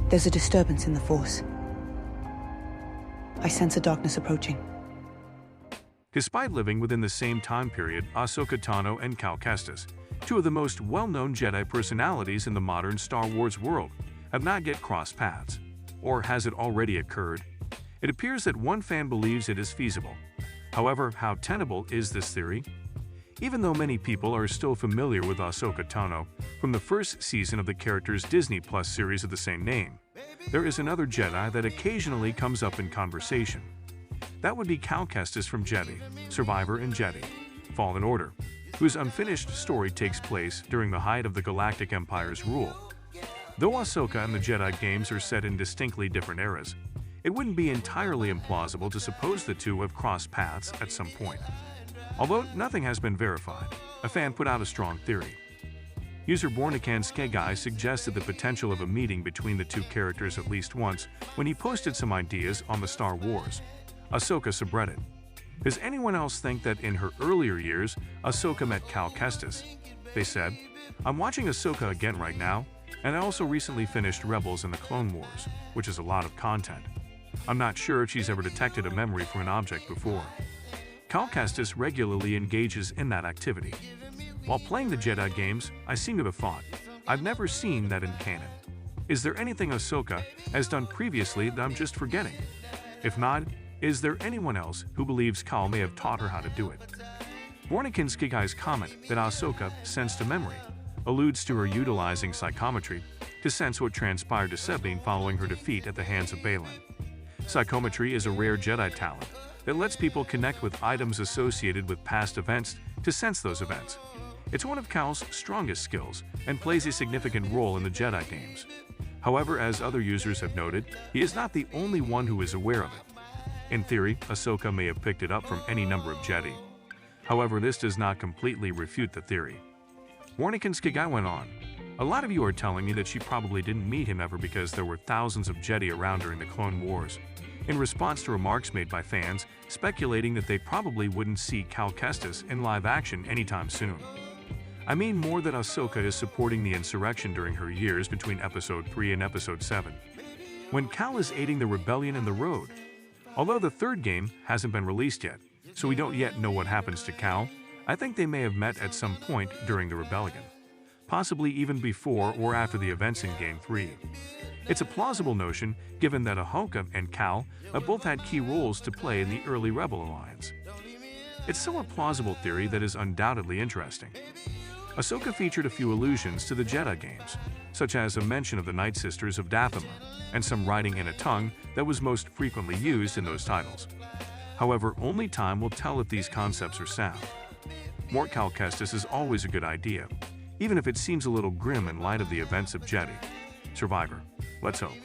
There's a disturbance in the Force. I sense a darkness approaching. Despite living within the same time period, Ahsoka and Cal Kestis, two of the most well-known Jedi personalities in the modern Star Wars world, have not yet crossed paths. Or has it already occurred? It appears that one fan believes it is feasible. However, how tenable is this theory? Even though many people are still familiar with Ahsoka Tano from the first season of the character's Disney Plus series of the same name, there is another Jedi that occasionally comes up in conversation. That would be Cal Kestis from Jedi, Survivor and Jedi, Fallen Order, whose unfinished story takes place during the height of the Galactic Empire's rule. Though Ahsoka and the Jedi games are set in distinctly different eras, it wouldn't be entirely implausible to suppose the two have crossed paths at some point. Although nothing has been verified, a fan put out a strong theory. User Bornicanskegai suggested the potential of a meeting between the two characters at least once when he posted some ideas on the Star Wars Ahsoka subreddit. Does anyone else think that in her earlier years, Ahsoka met Cal Kestis? They said, "I'm watching Ahsoka again right now, and I also recently finished Rebels and the Clone Wars, which is a lot of content. I'm not sure if she's ever detected a memory from an object before." Cal Kestis regularly engages in that activity. While playing the Jedi games, I seem to have thought, I've never seen that in canon. Is there anything Ahsoka has done previously that I'm just forgetting? If not, is there anyone else who believes Cal may have taught her how to do it? Bornicanskigai's comment that Ahsoka sensed a memory alludes to her utilizing psychometry to sense what transpired to Sabine following her defeat at the hands of Balin. Psychometry is a rare Jedi talent that lets people connect with items associated with past events to sense those events. It's one of Cal's strongest skills and plays a significant role in the Jedi games. However, as other users have noted, he is not the only one who is aware of it. In theory, Ahsoka may have picked it up from any number of Jedi. However, this does not completely refute the theory. Bornicanskigai went on, "A lot of you are telling me that she probably didn't meet him ever because there were thousands of Jedi around during the Clone Wars," in response to remarks made by fans speculating that they probably wouldn't see Cal Kestis in live action anytime soon. I mean more that Ahsoka is supporting the insurrection during her years between Episode 3 and Episode 7, when Cal is aiding the rebellion in the road. Although the third game hasn't been released yet, so we don't yet know what happens to Cal, I think they may have met at some point during the rebellion, possibly even before or after the events in Game 3. It's a plausible notion given that Ahsoka and Cal have both had key roles to play in the early Rebel Alliance. It's somewhat plausible theory that is undoubtedly interesting. Ahsoka featured a few allusions to the Jedi games, such as a mention of the Night Sisters of Dathomir, and some writing in a tongue that was most frequently used in those titles. However, only time will tell if these concepts are sound. More Cal Kestis is always a good idea, even if it seems a little grim in light of the events of Jedi Survivor. Let's hope.